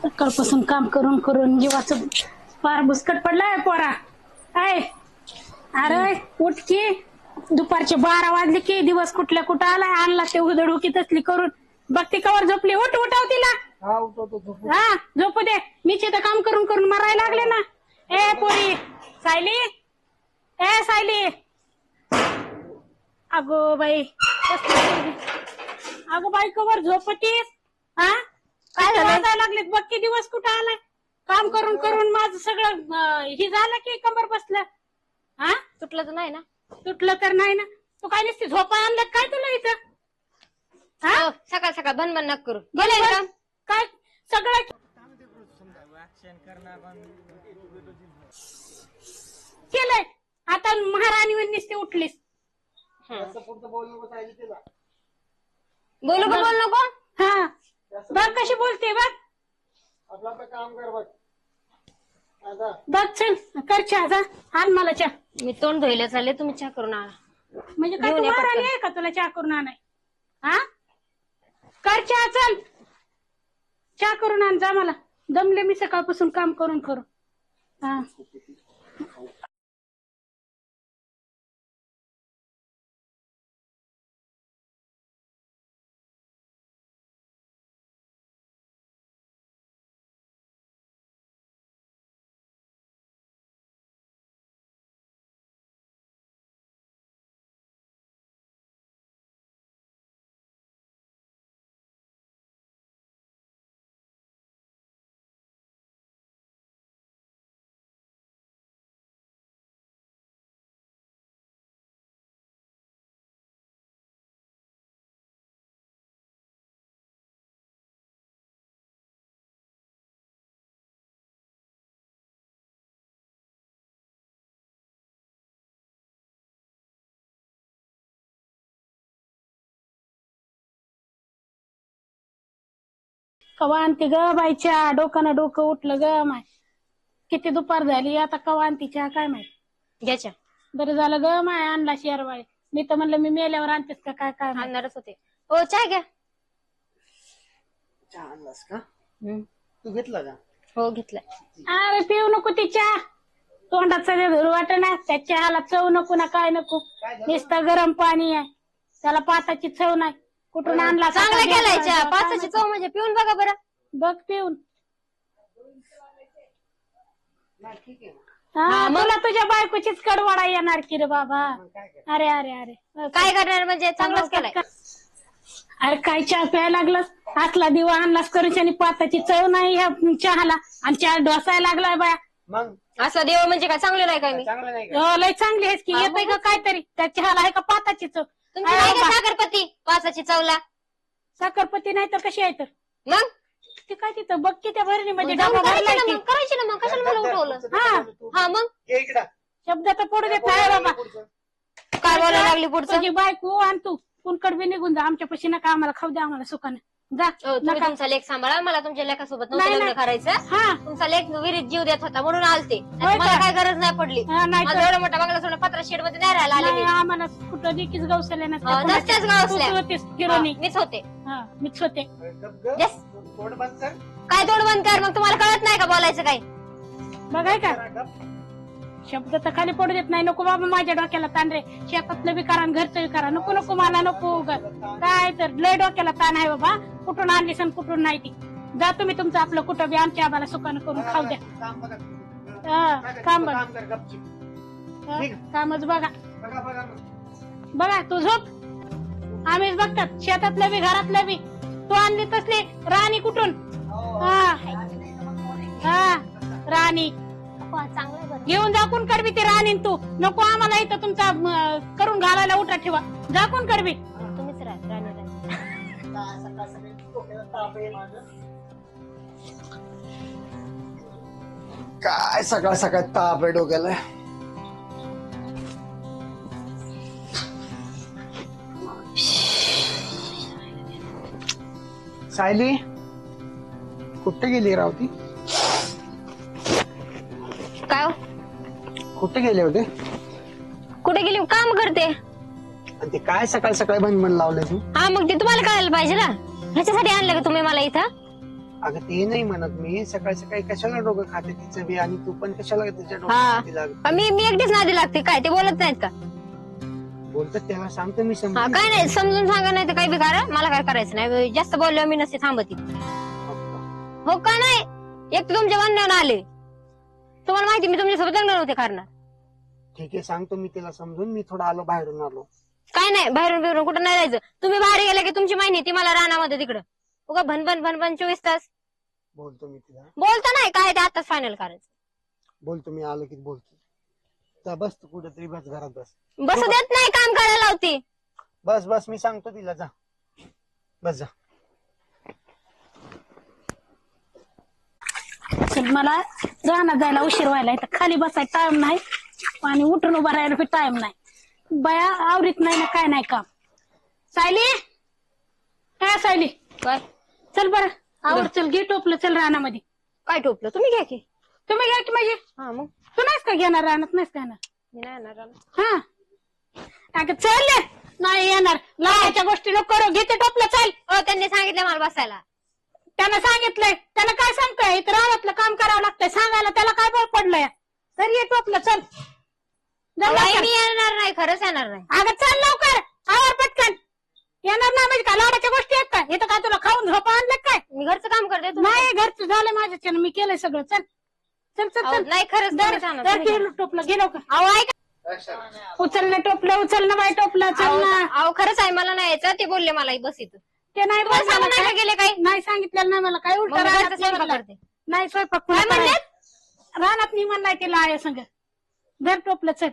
सकाळपासून काम करून करून जीवाचं फार बुसकट पडलाय पोरा. काय अरे उठ की, दुपारचे 12 वाजले की दिवस कुठल्या कुठं आलाय. आणला ते उधडुकी तसली करून बघती कवर झोपली. उठ उठाव तिला. हा झोपू दे. मीच इथं काम करून करून मरायला लागले ना. ए पोरी सायली, ए सायली. अगो बाई, अगो बाई कवर झोपतीस. हा काय वाजायला लागलेत बघ की, दिवस कुठं आलाय. काम करून करून माझं सगळं हे झालं की कंबर बसलं. हा तुटलं तर नाही ना? तुटलं तर नाही ना. तू काय नसते झोपा आणलं काय तुला इथं? हा सकाळ सकाळ बनबन नक करू. काय सगळं केलंय. आता महाराणी नुसते उठलीस. बोलू का बोल नको? हा बघ कशी बोलते बघ. बघ चल कर चहा जा. आण मला चहा. मी तोंड धुयला चालले, तुम्ही चहा करून आणा. म्हणजे काय तू महाराणी आहे का तुला चहा करून आणाय? हा कर चहा. चल चहा करून आण जा. मला दमले मी सकाळपासून काम करून करून. हा कवा आणते ग बाईच्या. डोकानं डोकं उठलं ग माय. किती दुपार झाली आता कवा आणती चहा काय माहिती. घ्याच्या. बरं झालं ग माय आणला शेरवाळे. मी तर म्हणलं मी मेल्यावर आणतेस का काय काय माहित. आणणारच होते. ओ चहा घ्या. चहा आणलास का? तू घेतला का? हो घेतलाय. अरे पिऊ नको ती चहा. तोंडात सगळे धुर वाट ना. त्या चहाला चव नको ना काय नको. नुसतं गरम पाणी आहे. त्याला पाताची चव नाही. कुठून आणला चांगला केलाय चहा. पाचाची चव म्हणजे पिऊन बघा बरं. बघ पिऊन. ठीक आहे. हा तुला तुझ्या बायकोचीच कडवाडा येणार की रे बाबा. अरे अरे अरे काय करणार म्हणजे चांगलंच केलाय. अरे काय चहा प्यायला लागलास. असला दिवा आणलास करून आणि पाताची चव नाही ह्या चहाला. आणि चहा ढोसायला लागलाय बाया. मग असं देव म्हणजे काय चांगलं नाही काय मी? चांगलं नाही का? हो लय चांगली आहेस की. येतंय का काहीतरी त्या चहाला आहे का पाताची चव? तुमची नाही का साखरपती पाचाची चवला? साखरपती नाही तर कशी आहे तर मग ते काय तिथं बघ की त्या भरणीमध्ये जाऊन डबा करायची भरलाय ना की. मग. करायची ना मग. कशाला मला उठवलं? हा हा मग ये इकडं. शब्द तर पडू देत नाही बाबा. काय बोलायला लागली पुढचं? तुझी बायको आणि तू कुणकड बी निघून जा. आमच्या पशी नका आम्हाला खाऊ द्या आम्हाला सुखानं. जा तुम्ही नका. तुमचा लेख सांभाळा. मला तुमच्या लेखासोबत नाही, नव्हतं लग्न नाही. करायचं. हा तुमचा लेख विहिरीत जीव देत होता म्हणून आलते. होय मला का? काय गरज नाही पडली. हा, नाही माझा तर- एवढा मोठा बंगला सोडून पत्रा शेड मध्ये नाही राहायला आले नाही, मी. आम्हाला कुठं देखील गवसले नसतेच गावसल्या. फिरोनी. मीच होते. हा मीच होते. गप गप. Yes. तोंड बंद कर. काय तोड बंद कर. मग तुम्हाला कळत नाही का बोलायचं काय? बघाय का जरा गप. शब्द तर खाली पडू देत नाही. नको बाबा माझ्या डोक्याला ताण रे. शेतातलं बी करा आणि घरचं बी करा. नको नको मला नको उगाच. काय तर लय डोक्याला ताण आहे बाबा. कुठून आणली सण कुठून नाही ती. जा तुम्ही तुमचं आपलं कुठं बी. आमच्या आम्हाला सुखानं करून खाऊ द्या. काम बघा. हा, काम बघ. काम कर गपचूप. हा, ठीक. कामच बघा. बघा बघा. बघा तू झोप. आम्हीच बघतात शेतातलं बी घरातलं बी. तू आणली तसली राणी कुठून? हा हा राणी चांगलं बरं. घेऊन जा कोण करबी ती राणी. तू नको आम्हाला इथं तुमचा करून घालायला उठा ठेवा. जा कोण करबी. तुम्हीच राहा राणी राणी. सकाळ सकाळी डोक्याला ताप आहे माझं. काय सकाळ सकाळ ताप आहे डोक्याला. सायली कुठे गेली रावती? काय हो? कुठे गेले होते? कुठे गेली? काम करते. आणि ते काय सकाळ सकाळी बंद लावलंय तू? हा मग ते तुम्हाला कळायला पाहिजे ना. ह्याच्यासाठी आणलं का तुम्ही मला इथं? अगं ते नाही म्हणत मी, सकाळी सकाळी कशाला डोकं खाते तिचं बी, आणि तू पण कशाला तिच्या हा. डोक्यात लागते. पण मी एकटीच नादी लागते काय ते बोलत नाहीत का? बोलतात त्याला सांगतो मी हा समजून. काय नाही समजून सांगा, नाही तर काही बी करा, मला काय करायचं नाही. जास्त बोलल्यावर मी नसते थांबती. हो का नाही, एक तर तुमच्या म्हणण्यावर आले. तुम्हाला माहिती मी तुमच्यासोबत लग्न नव्हते करणार. ठीक आहे, सांगतो मी तिला समजून. मी थोडा आलो बाहेरून आलो. काय नाही, बाहेरून बिरून कुठं नाही जायचं. तुम्ही बाहेर गेला की तुमची माहिती ती मला रानामध्ये तिकडं उगा भनभन भनभन 24 तास बोलतो मी तिला, बोलता नाही काय ते आताच फायनल करायचं. बोलतो मी आलो की बोलतो. तर बस तू कुठेतरी, बस घरात बस. बसू देत नाही, काम करायला लावते. बस बस मी सांगतो तिला, जा बस जा. मला रानात जायला उशीर व्हायला, इथं खाली बसायला टाइम नाही आणि उठून उभा राहायला टाइम नाही. बया आवरीत नाही ना काय नाही काम. सायली, काय सायली, काय चल बरं आवर, चल घे टोपलं, चल रानामध्ये. काय टोपलं तुम्ही घ्या की. तुम्ही घ्या की माझी, हा मग तू नाहीस का घेणार रानात, नाहीस का येणार? मी नाही येणार रानात. हा अगं चल, नाही येणार लावायच्या गोष्टी नको करू, घेते टोपलं चल. हो त्यांनी सांगितलं मला बसायला. त्यानं सांगितलंय, त्याला काय सांगतोय, इथं रानातलं काम करावं लागतंय, सांगायला त्याला काय बळ पडलंय. तर ये टोपलं चल. जा नाही, लवकर. मी येणार नाही, खरंच येणार नाही. अगं चल लवकर, आवर पटकन. येणार नाही म्हणजे काय लाडाच्या गोष्टी आहेत का? इथं काय तुला खाऊन झोपा आणलं काय? मी घरचं काम करते. तुम्ही- नाही घरचं झालं माझ्याच्यानं, मी केलंय सगळं. चल चल चल अहो, चल. नाही खरंच तुम्हीच आणा, दर तुम्हीच आणा. टोपलं घे लवकर. अहो ऐका, उचल ना टोपलं, उचल ना बाई टोपलं, चल अहो ना. अहो, खरंच आहे, मला नाही यायचं. ते बोलले मला बस इथं. ते नाही तुम्हाला बोलणार सांगून नाही काय? का गेले काही? नाही सांगितलेलं नाही मला काय. मग उलट मी घरचा रानात स्वयंपाक म्हणलाय. करते. नाही स्वयंपाक काय कोणी म्हणले? करायचं. रानात मी म्हणलाय तिला आहे संग. घर टोपलं चल.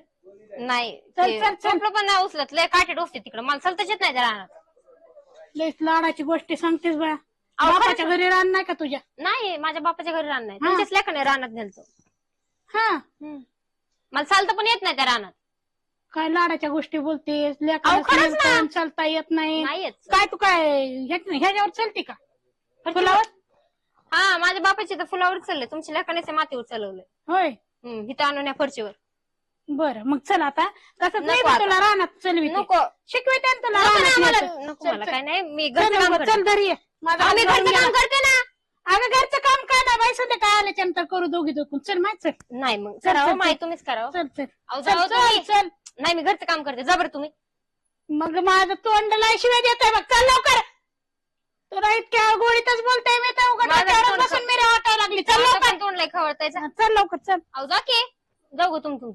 नाही चल, ते चल, चल. टोपलं पण नाही उचलत, लय काटे टोचते तिकडं, मला चलताच येत नाही त्या रानात. लयच लाडाची गोष्टी सांगतेस बा. अहो, बापाच्या घरी रान नाही का तुझ्या? नाही माझ्या बापाच्या घरी रान नाही, हा. तुमच्याच लेखाने रानात नेलतो. हा मला चालतं पण येत नाही त्या रानात. काय लाडाच्या गोष्टी बोलतेस, अहो, लेकरं खरंच ना. चालता चालता येत नाही. नाही येत. काय तू काय ह्याच्यावर चलते का? फुलावर? हा माझ्या बापाची तर फुलावर चालले, तुमच्या लेखाने मातीवर चालवलंय. होय इथं आणून या फरशीवर. बरं मग चल आता. तसं नाही नको बा आता. तुला रानात चलवी. नको शिकविते ना तुला नको ना रानात मला, न्यायचं. नको चल, मला चल. काय नाही, मी चल घरचं काम मग, करते. चल घरी ये. माझा अहो, मी हात घरचं भरून काम गेला. करते ना. अगं घरचं काम काय ना बाई, सध्या काय आल्याच्या नंतर करू दोघी दोघून. चल माहित चल. नाही मग चल, करावं चल, माहिती चल. तुम्हीच करावं. चल चल अहो, चल जाऊ चल तुम्ही. चल. नाही मी घरचं काम करते, जबर तुम्ही. मग माझं तोंड लय शिवाय देतोय बघ. चल लवकर. तुला इतक्या गोळीतच बोलताय मी तर उघड माझं डोक्यावरच तोंड बसून मी वाटायला लागली. चल माझं लवकर. पण तोंड लय खवळतायचं. चल लवकर चल. अहो जा की, जाऊ गं तुमचं.